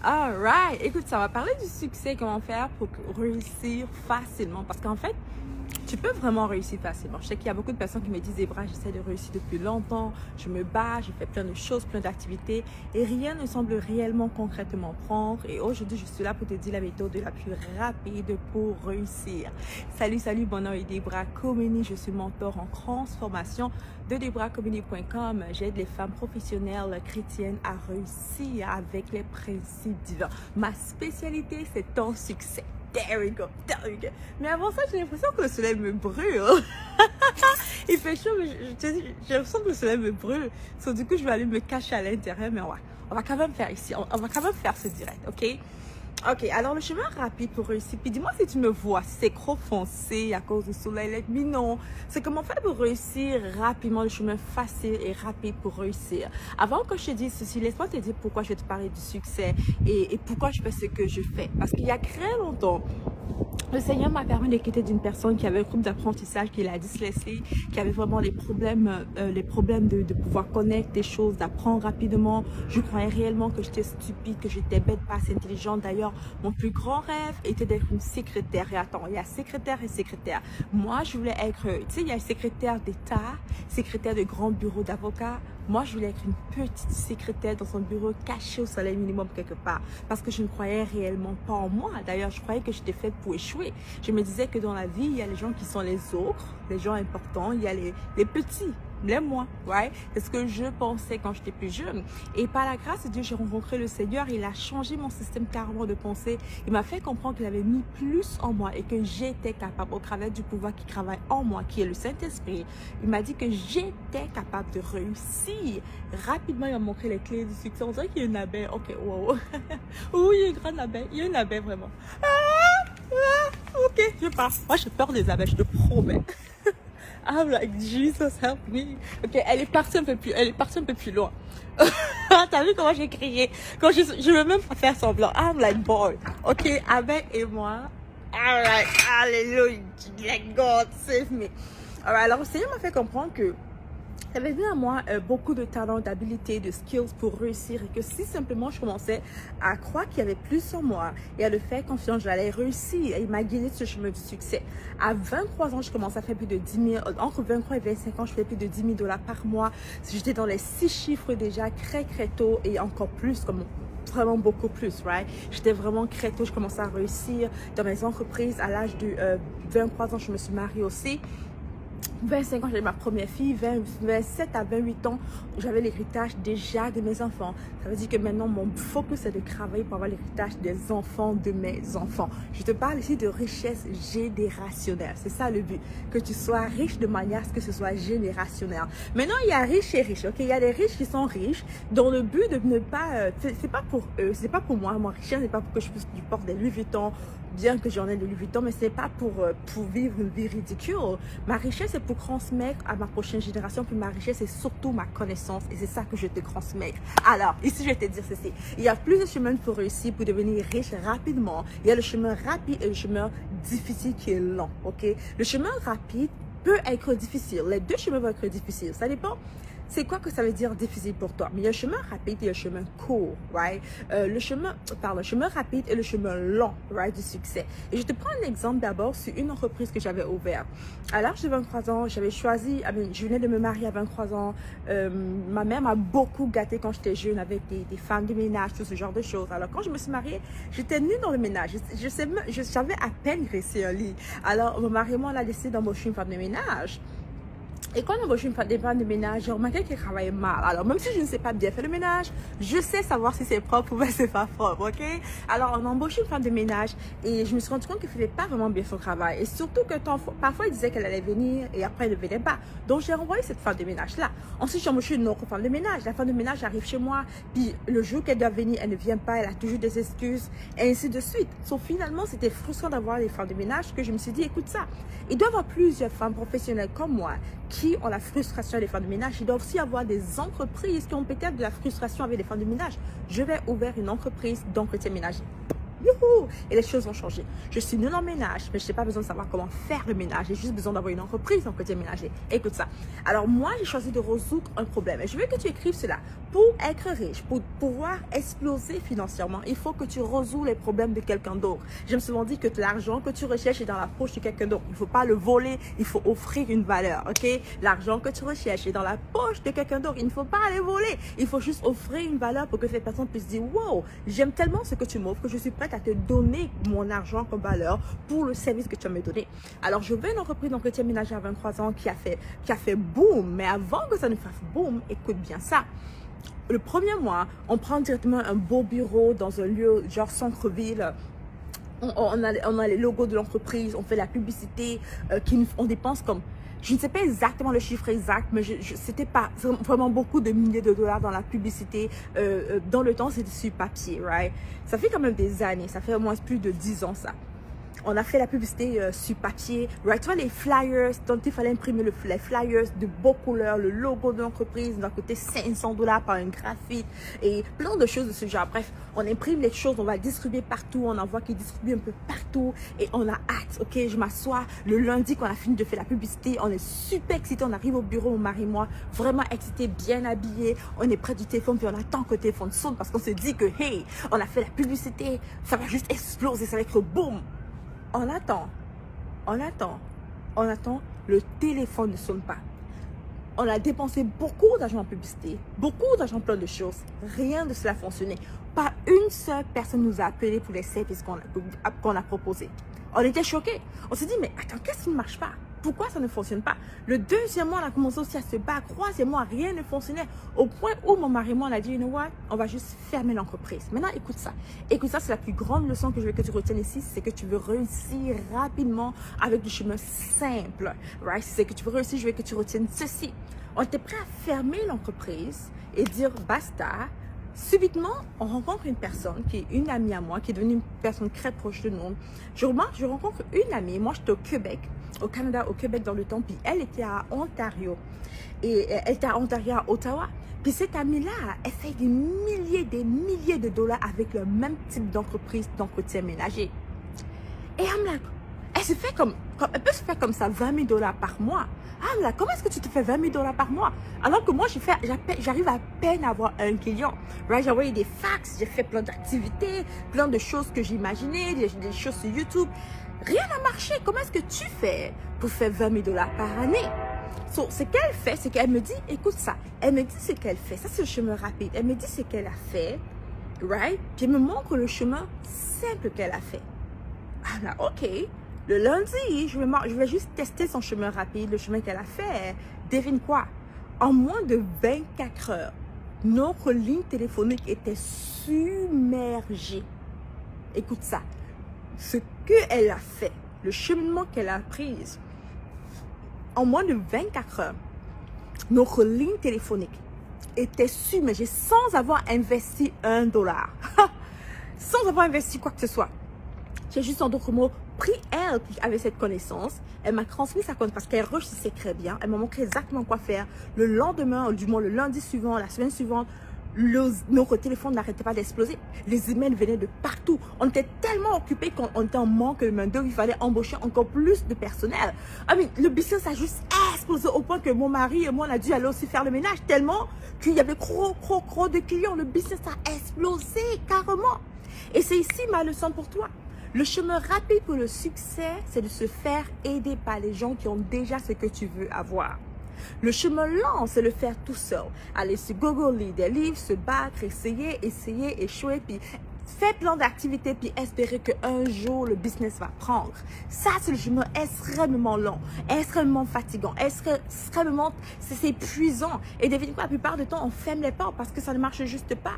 Alright, écoute, ça va parler du succès, comment faire pour réussir facilement. Parce qu'en fait, tu peux vraiment réussir facilement. Je sais qu'il y a beaucoup de personnes qui me disent, Zébra, j'essaie de réussir depuis longtemps, je me bats, je fais plein de choses, plein d'activités et rien ne semble réellement concrètement prendre. Et aujourd'hui, je suis là pour te dire la méthode la plus rapide pour réussir. Salut, mon nom est Debra Komeni, je suis mentor en transformation de debrakomeni.com. J'aide les femmes professionnelles chrétiennes à réussir avec les principes divins. Ma spécialité, c'est ton succès. There we go, there we go. Mais avant ça, j'ai l'impression que le soleil me brûle. Il fait chaud, mais j'ai l'impression que le soleil me brûle. So, du coup, je vais aller me cacher à l'intérieur, mais on va quand même faire ici. On va quand même faire ce direct, ok? Ok, alors le chemin rapide pour réussir. Puis dis-moi si tu me vois, si c'est trop foncé à cause du soleil. Let me know. C'est comment faire pour réussir rapidement, le chemin facile et rapide pour réussir. Avant que je te dise ceci, laisse-moi te dire pourquoi je vais te parler du succès et pourquoi je fais ce que je fais. Parce qu'il y a très longtemps, le Seigneur m'a permis de quitter d'une personne qui avait un groupe d'apprentissage, qui est la dyslexie, qui avait vraiment les problèmes de pouvoir connaître des choses, d'apprendre rapidement. Je croyais réellement que j'étais stupide, que j'étais bête, pas assez intelligente. D'ailleurs, mon plus grand rêve était d'être une secrétaire. Et attends, il y a secrétaire et secrétaire. Moi, je voulais être, tu sais, il y a secrétaire d'État, secrétaire de grand bureau d'avocat. Moi, je voulais être une petite secrétaire dans son bureau, cachée au soleil minimum quelque part. Parce que je ne croyais réellement pas en moi. D'ailleurs, je croyais que j'étais faite pour échouer. Je me disais que dans la vie, il y a les gens qui sont les autres, les gens importants. Il y a les petits, les moi, right? C'est ce que je pensais quand j'étais plus jeune. Et par la grâce de Dieu, j'ai rencontré le Seigneur. Il a changé mon système carrément de pensée. Il m'a fait comprendre qu'il avait mis plus en moi et que j'étais capable, au travers du pouvoir qui travaille en moi, qui est le Saint-Esprit. Il m'a dit que j'étais capable de réussir. Rapidement, il m'a montré les clés du succès. On dirait qu'il y a une abeille. Ok, wow. Oui, il y a une grande abeille. Il y a une abeille vraiment. Ok, je pars. Moi, j'ai peur des abeilles, je te promets. I'm like, Jesus help me. Ok, elle est partie un peu plus loin. T'as vu comment j'ai crié? Quand je veux même pas faire semblant. I'm like, boy. Ok, abeille et moi. I'm like, hallelujah. Like, God save me. Alright, alors, le Seigneur m'a fait comprendre que il avait vu à moi beaucoup de talents, d'habilités, de skills pour réussir et que si simplement je commençais à croire qu'il y avait plus en moi et à le faire confiance, j'allais réussir. Et il m'a guidé sur le chemin du succès. À 23 ans, je commençais à faire plus de 10 000, entre 23 et 25 ans, je faisais plus de 10 000 $ par mois. J'étais dans les 6 chiffres déjà, très tôt et encore plus, comme vraiment beaucoup plus, right? J'étais vraiment très tôt, je commençais à réussir dans mes entreprises. À l'âge de 23 ans, je me suis mariée aussi. 25 ans, j'avais ma première fille. 27 à 28 ans, j'avais l'héritage déjà de mes enfants. Ça veut dire que maintenant, mon focus, c'est de travailler pour avoir l'héritage des enfants de mes enfants. Je te parle ici de richesse générationnelle. C'est ça le but. Que tu sois riche de manière à ce que ce soit générationnel. Maintenant, il y a riches et riches. Ok, il y a des riches qui sont riches dont le but de ne pas... c'est pas pour eux, c'est pas pour moi. Mon richesse, c'est pas pour que je porte des Louis Vuitton, bien que j'en ai de Louis Vuitton, mais c'est pas pour vivre une vie ridicule. Ma richesse, c'est pour transmettre à ma prochaine génération. Puis ma richesse, c'est surtout ma connaissance. Et c'est ça que je te transmets. Alors, ici, je vais te dire ceci. Il y a plus de chemins pour réussir, pour devenir riche rapidement. Il y a le chemin rapide et le chemin difficile qui est lent. Ok? Le chemin rapide peut être difficile. Les deux chemins vont être difficiles. Ça dépend. C'est quoi que ça veut dire difficile pour toi? Mais il y a le chemin rapide et le chemin court, right? Le chemin rapide et le chemin long, right, du succès. Et je te prends un exemple d'abord sur une entreprise que j'avais ouverte. À l'âge de 23 ans, j'avais choisi, je venais de me marier à 23 ans. Ma mère m'a beaucoup gâtée quand j'étais jeune avec des femmes de ménage, tout ce genre de choses. Alors quand je me suis mariée, j'étais nulle dans le ménage. Je savais à peine graisser un lit. Alors mon mari et moi, on a décidé d'embaucher une femme de ménage. Et quand on embauche une femme de ménage, j'ai remarqué qu'elle travaille mal. Alors, même si je ne sais pas bien faire le ménage, je sais savoir si c'est propre ou c'est pas propre, ok? Alors, on a embauché une femme de ménage et je me suis rendu compte qu'elle ne faisait pas vraiment bien son travail. Et surtout que parfois, elle disait qu'elle allait venir et après, elle ne venait pas. Donc, j'ai renvoyé cette femme de ménage-là. Ensuite, j'ai embauché une autre femme de ménage. La femme de ménage arrive chez moi, puis le jour qu'elle doit venir, elle ne vient pas, elle a toujours des excuses, et ainsi de suite. Donc, finalement, c'était frustrant d'avoir les femmes de ménage que je me suis dit, écoute ça, il doit y avoir plusieurs femmes professionnelles comme moi qui ont la frustration des femmes de ménage. Il doit aussi avoir des entreprises qui ont peut-être de la frustration avec les femmes de ménage. Je vais ouvrir une entreprise d'entretien ménager. youhou, et les choses vont changer. Je suis nulle en ménage, mais je n'ai pas besoin de savoir comment faire le ménage. J'ai juste besoin d'avoir une entreprise dans le côté ménager. Écoute ça. Alors moi, j'ai choisi de résoudre un problème. Et je veux que tu écrives cela. Pour être riche, pour pouvoir exploser financièrement, il faut que tu résous les problèmes de quelqu'un d'autre. Je me suis souvent dit que l'argent que tu recherches est dans la poche de quelqu'un d'autre. Il ne faut pas le voler, il faut offrir une valeur, ok? L'argent que tu recherches est dans la poche de quelqu'un d'autre. Il ne faut pas le voler. Il faut juste offrir une valeur pour que cette personne puisse dire, wow, j'aime tellement ce que tu m'offres que je suis prête à te donner mon argent comme valeur pour le service que tu vas me donner. Alors, je veux une entreprise d'entretien ménager à 23 ans qui a fait boom. Mais avant que ça ne fasse boom, écoute bien ça. Le premier mois, on prend directement un beau bureau dans un lieu genre centre-ville. On a les logos de l'entreprise, on fait la publicité, on dépense comme, je ne sais pas exactement le chiffre exact, mais c'était pas vraiment beaucoup de milliers de dollars dans la publicité. Dans le temps, c'était sur papier, right? Ça fait quand même des années, ça fait au moins plus de 10 ans ça. On a fait la publicité sur papier, right? Tu vois les flyers, dont il fallait imprimer les flyers de beaux couleurs, le logo de l'entreprise, d'un côté $500 par un graphite et plein de choses de ce genre. Bref, on imprime les choses, on va distribuer partout, on en voit qui distribue un peu partout et on a hâte, ok? Je m'assois le lundi qu'on a fini de faire la publicité, on est super excités, on arrive au bureau, mon mari et moi, vraiment excités, bien habillés, on est près du téléphone puis on attend que le téléphone sonne parce qu'on se dit que, hey, on a fait la publicité, ça va juste exploser, ça va être boum. On attend, le téléphone ne sonne pas. On a dépensé beaucoup d'argent en publicité, beaucoup d'argent en plein de choses. Rien de cela fonctionnait. Pas une seule personne nous a appelé pour les services qu'on a proposés. On était choqués. On s'est dit, mais attends, qu'est-ce qui ne marche pas? Pourquoi ça ne fonctionne pas? Le deuxième mois, on a commencé aussi à se battre. Troisième mois, rien ne fonctionnait. Au point où mon mari et moi, on a dit, you know what? On va juste fermer l'entreprise. Maintenant, écoute ça. Écoute ça, c'est la plus grande leçon que je veux que tu retiennes ici. C'est que tu veux réussir rapidement avec du chemin simple. Right? C'est que tu veux réussir, je veux que tu retiennes ceci. On était prêt à fermer l'entreprise et dire basta. Subitement, on rencontre une personne qui est une amie à moi, qui est devenue une personne très proche de nous. Je rencontre une amie, moi j'étais au Québec, au Canada, au Québec dans le temps, puis elle était à Ontario. Et elle était à Ontario, à Ottawa. Puis cette amie-là, elle fait des milliers de dollars avec le même type d'entreprise d'entretien ménager. Et elle se fait elle peut se faire comme ça 20 000 $ par mois. Ah là, comment est-ce que tu te fais 20 000 $ par mois? Alors que moi, j'arrive à peine à avoir un client. Right? J'ai envoyé des fax, j'ai fait plein d'activités, plein de choses que j'imaginais, des choses sur YouTube. Rien n'a marché. Comment est-ce que tu fais pour faire 20 000 $ par année? So, ce qu'elle fait, c'est qu'elle me dit, écoute ça, elle me dit ce qu'elle fait. Ça, c'est le chemin rapide. Elle me dit ce qu'elle a fait, right? Puis elle me montre le chemin simple qu'elle a fait. Ah là, ok. Le lundi, je vais juste tester son chemin rapide, le chemin qu'elle a fait. Devine quoi? En moins de 24 heures, notre ligne téléphonique était submergée. Écoute ça. Ce qu'elle a fait, le cheminement qu'elle a pris, en moins de 24 heures, notre ligne téléphonique était submergée sans avoir investi $1. Sans avoir investi quoi que ce soit. J'ai juste en d'autres mots pris elle qui avait cette connaissance, elle m'a transmis sa connaissance parce qu'elle réussissait très bien, elle m'a montré exactement quoi faire. Le lendemain, du moins le lundi suivant, la semaine suivante, notre téléphone n'arrêtait pas d'exploser. Les emails venaient de partout. On était tellement occupés qu'on était en manque de main-d'œuvre, il fallait embaucher encore plus de personnel. Ah mais le business a juste explosé au point que mon mari et moi on a dû aller aussi faire le ménage tellement qu'il y avait trop de clients. Le business a explosé carrément. Et c'est ici ma leçon pour toi. Le chemin rapide pour le succès, c'est de se faire aider par les gens qui ont déjà ce que tu veux avoir. Le chemin lent, c'est le faire tout seul. Aller sur Google, lire des livres, se battre, essayer, échouer, puis faire plein d'activités, puis espérer qu'un jour, le business va prendre. Ça, c'est le chemin extrêmement long, extrêmement fatigant, c'est épuisant. Et devine quoi, la plupart du temps, on ferme les portes parce que ça ne marche juste pas.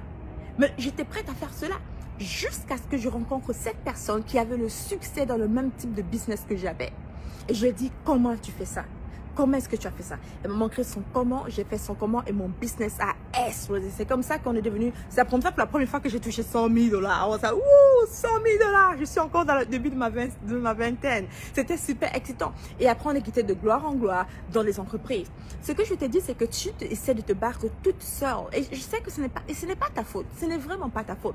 Mais j'étais prête à faire cela. Jusqu'à ce que je rencontre cette personne qui avait le succès dans le même type de business que j'avais. Et je lui ai dit, comment tu fais ça? Comment est-ce que tu as fait ça? Elle m'a montré son comment, j'ai fait son comment et mon business a explosé. C'est comme ça qu'on est devenu, c'est la première fois que j'ai touché 100 000 $. On s'est dit, ouh, 100 000 $! Je suis encore dans le début de ma vingtaine. C'était super excitant. Et après, on est quitté de gloire en gloire dans les entreprises. Ce que je te dis, c'est que tu essaies de te battre toute seule. Et je sais que ce n'est pas ta faute. Ce n'est vraiment pas ta faute.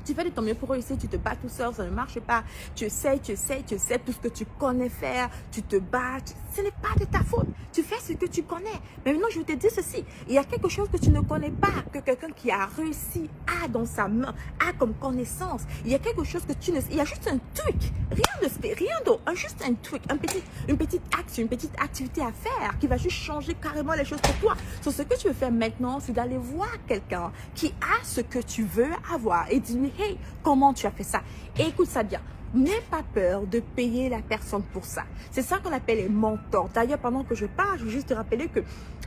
Tu fais de ton mieux pour réussir, tu te bats tout seul, ça ne marche pas. Tu essaies tout ce que tu connais faire, tu te bats. Ce n'est pas de ta faute. Tu fais ce que tu connais. Mais maintenant, je vais te dire ceci. Il y a quelque chose que tu ne connais pas, que quelqu'un qui a réussi a dans sa main, a comme connaissance. Il y a quelque chose que tu ne sais. Il y a juste un truc. Rien d'autre. Juste un truc. Une petite action, une petite activité à faire qui va juste changer carrément les choses pour toi. So, ce que tu veux faire maintenant, c'est d'aller voir quelqu'un qui a ce que tu veux avoir et dis-lui, hey, comment tu as fait ça? Et écoute ça bien. N'aie pas peur de payer la personne pour ça. C'est ça qu'on appelle les mentors. D'ailleurs, pendant que je parle, je veux juste te rappeler que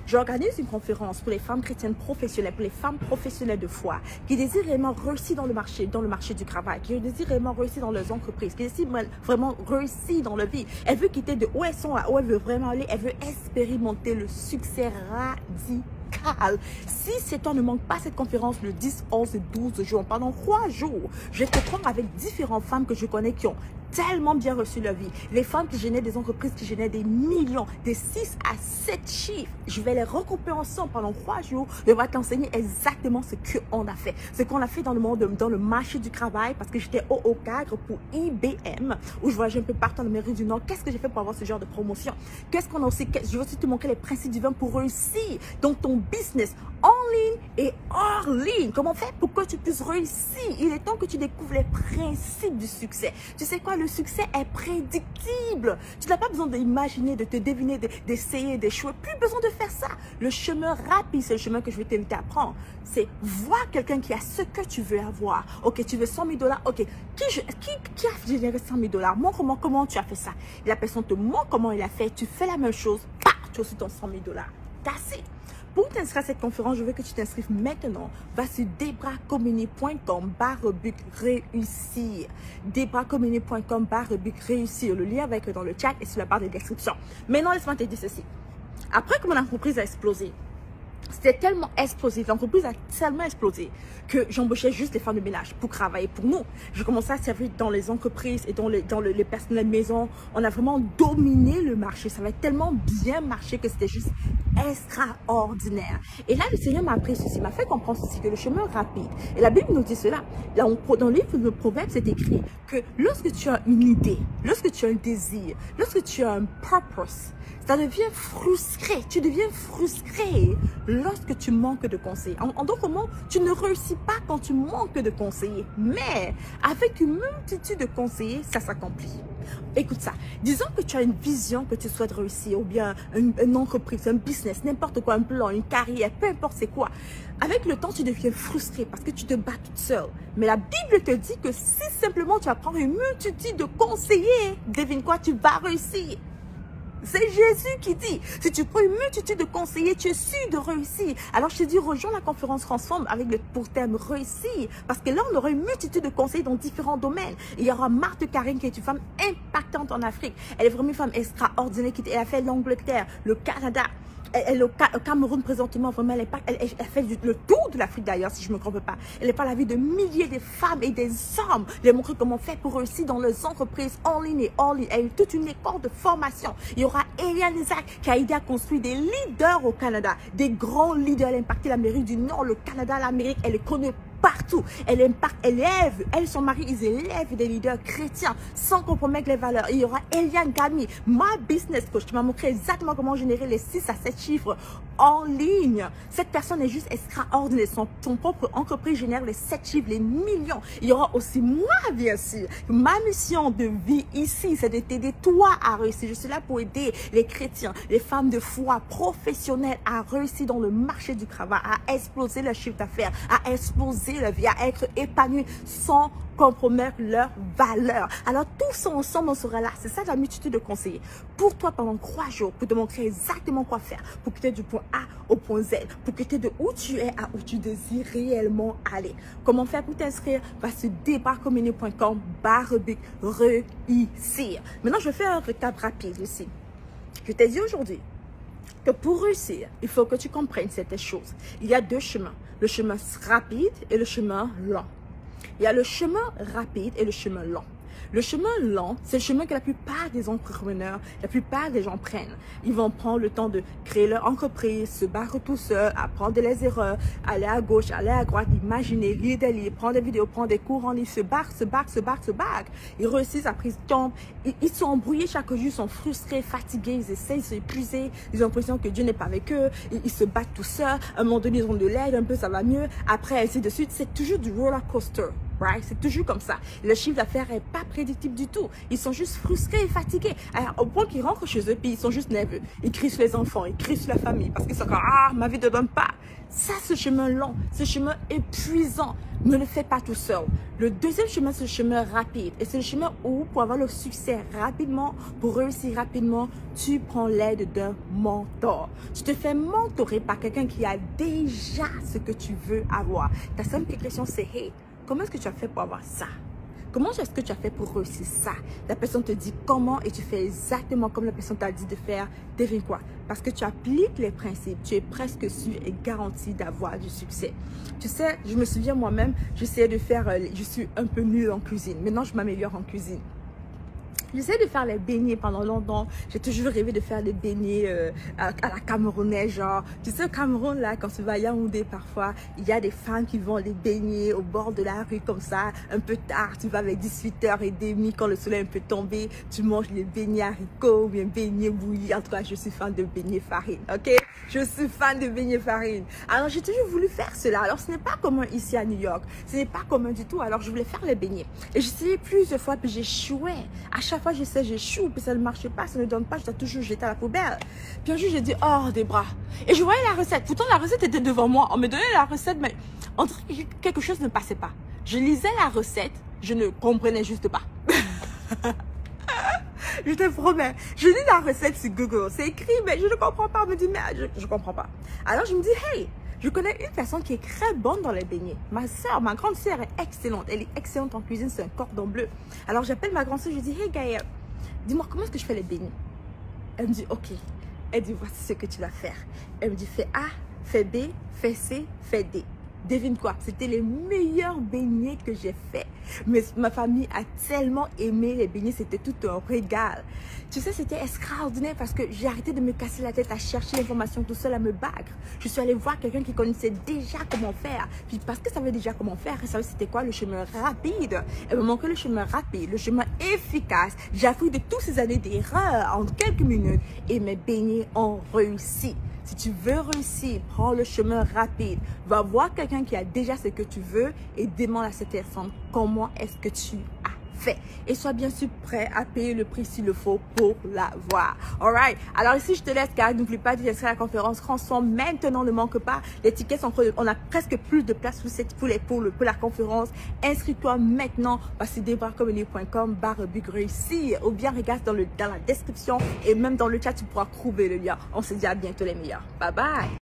j'organise une conférence pour les femmes chrétiennes professionnelles, pour les femmes professionnelles de foi, qui désirent réellement réussir dans le marché du travail, qui désirent réellement réussir dans leurs entreprises, qui désirent vraiment réussir dans la vie. Elle veut quitter de où elles sont à où elle veut vraiment aller. Elle veut expérimenter le succès radical. Si c'est toi, ne manque pas cette conférence le 10, 11 et 12 juin. Pendant 3 jours, je vais te prendre avec différentes femmes que je connais qui ont tellement bien reçu leur vie. Les femmes qui génèrent des entreprises qui génèrent des millions, des 6 à 7 chiffres. Je vais les regrouper ensemble pendant 3 jours. Je vais t'enseigner exactement ce qu'on a fait. Ce qu'on a fait dans le monde, dans le marché du travail, parce que j'étais au cadre pour IBM, où je voyageais un peu partout dans l'Amérique du Nord. Qu'est-ce que j'ai fait pour avoir ce genre de promotion? Qu'est-ce qu'on a aussi? Je vais aussi te montrer les principes divins pour réussir dans ton business, en ligne et hors ligne. Comment faire pour que tu puisses réussir? Il est temps que tu découvres les principes du succès. Tu sais quoi? Le succès est prédictible. Tu n'as pas besoin d'imaginer, de te deviner, d'essayer, d'échouer. Plus besoin de faire ça. Le chemin rapide, c'est le chemin que je vais t'inviter à prendre. C'est voir quelqu'un qui a ce que tu veux avoir. Ok, tu veux 100 000 $. Ok, qui a généré 100 000 $? Montre-moi comment tu as fait ça. Et la personne te montre comment il a fait. Tu fais la même chose. Pah, tu as aussi ton 100 000 $. That's it. Pour t'inscrire à cette conférence, je veux que tu t'inscrives maintenant. Va sur debracomini.com/réussir. debracomini.com/réussir. Le lien va être dans le chat et sur la barre de description. Maintenant, laisse-moi te dire ceci. Après que mon entreprise a explosé, c'était tellement explosif, l'entreprise a tellement explosé que j'embauchais juste des femmes de ménage pour travailler pour nous. Je commençais à servir dans les entreprises et dans les personnels maison. On a vraiment dominé le marché. Ça avait tellement bien marché que c'était juste extraordinaire. Et là, le Seigneur m'a appris ceci, m'a fait comprendre ceci, que le chemin rapide. Et la Bible nous dit cela. Là, dans le livre de Proverbes, c'est écrit que lorsque tu as une idée, lorsque tu as un désir, lorsque tu as un purpose, ça devient frustré. Tu deviens frustré lorsque tu manques de conseils. En d'autres mots, tu ne réussis pas quand tu manques de conseillers. Mais avec une multitude de conseillers, ça s'accomplit. Écoute ça. Disons que tu as une vision que tu souhaites réussir, ou bien une entreprise, un business, n'importe quoi, un plan, une carrière, peu importe c'est quoi. Avec le temps, tu deviens frustré parce que tu te bats toute seule. Mais la Bible te dit que si simplement tu vas prendre une multitude de conseillers, devine quoi, tu vas réussir. C'est Jésus qui dit, si tu prends une multitude de conseillers, tu es sûr de réussir. Alors je te dis, rejoins la conférence Transforme avec le pour thème réussir. Parce que là, on aura une multitude de conseillers dans différents domaines. Il y aura Marthe Karine qui est une femme impactante en Afrique. Elle est vraiment une femme extraordinaire. Elle a fait l'Angleterre, le Canada. Elle est au Cameroun présentement, vraiment, elle fait le tour de l'Afrique d'ailleurs, si je ne me trompe pas. Elle est par la vie de milliers de femmes et des hommes. Elle a montré comment faire pour réussir dans les entreprises en ligne et hors ligne. Elle a eu toute une école de formation. Il y aura Eliane Isaac qui a aidé à construire des leaders au Canada, des grands leaders. Elle a impacté l'Amérique du Nord, le Canada, l'Amérique. Elle est connue partout. Elle élève, elle et son mari, ils élèvent des leaders chrétiens sans compromettre les valeurs. Il y aura Eliane Gami, ma business coach, qui m'a montré exactement comment générer les 6 à 7 chiffres en ligne. Cette personne est juste extraordinaire. Son propre entreprise génère les 7 chiffres, les millions. Il y aura aussi moi, bien sûr. Ma mission de vie ici, c'est de t'aider toi à réussir. Je suis là pour aider les chrétiens, les femmes de foi professionnelles à réussir dans le marché du travail, à exploser leur chiffre d'affaires, à exploser leur vie, à être épanouis sans compromettre leurs valeurs. Alors tout ça ensemble, on sera là. C'est ça la multitude de conseillers. Pour toi pendant 3 jours, pour te montrer exactement quoi faire, pour que tu aies du point A au point Z, pour que tu aies de où tu es à où tu désires réellement aller. Comment faire pour t'inscrire? Va sur debracomini.com/réussir. Maintenant, je fais un récap rapide ici. Je t'ai dit aujourd'hui que pour réussir, il faut que tu comprennes certaines choses. Il y a 2 chemins, le chemin rapide et le chemin lent. Il y a le chemin rapide et le chemin lent. Le chemin lent, c'est le chemin que la plupart des entrepreneurs, la plupart des gens prennent. Ils vont prendre le temps de créer leur entreprise, se battre tout seul, apprendre les erreurs, aller à gauche, aller à droite, imaginer, lire des livres, prendre des vidéos, prendre des cours en ligne, se battre. Ils réussissent, après ils tombent, ils sont embrouillés chaque jour, ils sont frustrés, fatigués, ils essayent, ils sont épuisés, ils ont l'impression que Dieu n'est pas avec eux, ils se battent tout seuls, à un moment donné ils ont de l'aide, un peu ça va mieux, après ainsi de suite, c'est toujours du roller coaster. Right? C'est toujours comme ça. Le chiffre d'affaires n'est pas prédictible du tout. Ils sont juste frustrés et fatigués. Alors, au point qu'ils rentrent chez eux, puis ils sont juste nerveux. Ils crient sur les enfants, ils crient sur la famille parce qu'ils sont comme, ah, ma vie ne donne pas. Ça, ce chemin long, ce chemin épuisant, ne le fais pas tout seul. Le deuxième chemin, c'est le chemin rapide. Et c'est le chemin où, pour avoir le succès rapidement, pour réussir rapidement, tu prends l'aide d'un mentor. Tu te fais mentorer par quelqu'un qui a déjà ce que tu veux avoir. Ta simple question, c'est, hey, comment est-ce que tu as fait pour avoir ça? Comment est-ce que tu as fait pour réussir ça? La personne te dit comment et tu fais exactement comme la personne t'a dit de faire. Devine quoi? Parce que tu appliques les principes, tu es presque sûr et garanti d'avoir du succès. Tu sais, je me souviens moi-même, j'essayais de faire, je suis un peu nulle en cuisine. Maintenant, je m'améliore en cuisine. J'essaie de faire les beignets pendant longtemps. J'ai toujours rêvé de faire des beignets à la camerounaise, genre. Tu sais, au Cameroun, là, quand tu vas à Yaoundé, parfois, il y a des femmes qui vendent des beignets au bord de la rue, comme ça, un peu tard. Tu vas avec 18h30, quand le soleil est un peu tombé, tu manges les beignets haricots ou bien beignets bouillis. En tout cas, je suis fan de beignets farine, ok? Je suis fan de beignets farine. Alors, j'ai toujours voulu faire cela. Alors, ce n'est pas commun ici à New York. Ce n'est pas commun du tout. Alors, je voulais faire les beignets. Et j'ai essayé plusieurs fois, puis j'échouais. À chaque fois, j'essaie, j'échoue, puis ça ne marche pas, ça ne donne pas, je dois toujours jeter à la poubelle. Puis un jour, j'ai dit, oh, des bras. Et je voyais la recette. Pourtant, la recette était devant moi. On me donnait la recette, mais on dirait que quelque chose ne passait pas. Je lisais la recette, je ne comprenais juste pas. Je te promets. Je lis la recette sur Google. C'est écrit, mais je ne comprends pas. On me dit, mais je ne comprends pas. Alors, je me dis, hey, je connais une personne qui est très bonne dans les beignets. Ma soeur, ma grande soeur est excellente. Elle est excellente en cuisine, c'est un cordon bleu. Alors, j'appelle ma grande soeur, je dis, hey, Gaëlle, dis-moi, comment est-ce que je fais les beignets? Elle me dit, ok. Elle dit, voici ce que tu vas faire. Elle me dit, fais A, fais B, fais C, fais D. Devine quoi? C'était les meilleurs beignets que j'ai faits. Mais ma famille a tellement aimé les beignets, c'était tout un régal. Tu sais, c'était extraordinaire parce que j'ai arrêté de me casser la tête à chercher l'information tout seul, à me battre. Je suis allée voir quelqu'un qui connaissait déjà comment faire. Puis parce que ça savait déjà comment faire, elle savait c'était quoi le chemin rapide. Elle me manquait le chemin rapide, le chemin efficace. J'ai appris de toutes ces années d'erreurs en quelques minutes et mes beignets ont réussi. Si tu veux réussir, prends le chemin rapide. Va voir quelqu'un qui a déjà ce que tu veux et demande à cette personne comment est-ce que tu as fait. Et sois bien sûr prêt à payer le prix s'il le faut pour l'avoir. Alright. Alors ici, je te laisse car n'oublie pas de t'inscrire à la conférence Transforme maintenant, ne manque pas. Les tickets sont on a presque plus de place pour la conférence. Inscris-toi maintenant par deborahcomedy.com/bugréussir ou bien regarde dans la description et même dans le chat, tu pourras trouver le lien. On se dit à bientôt les meilleurs. Bye bye.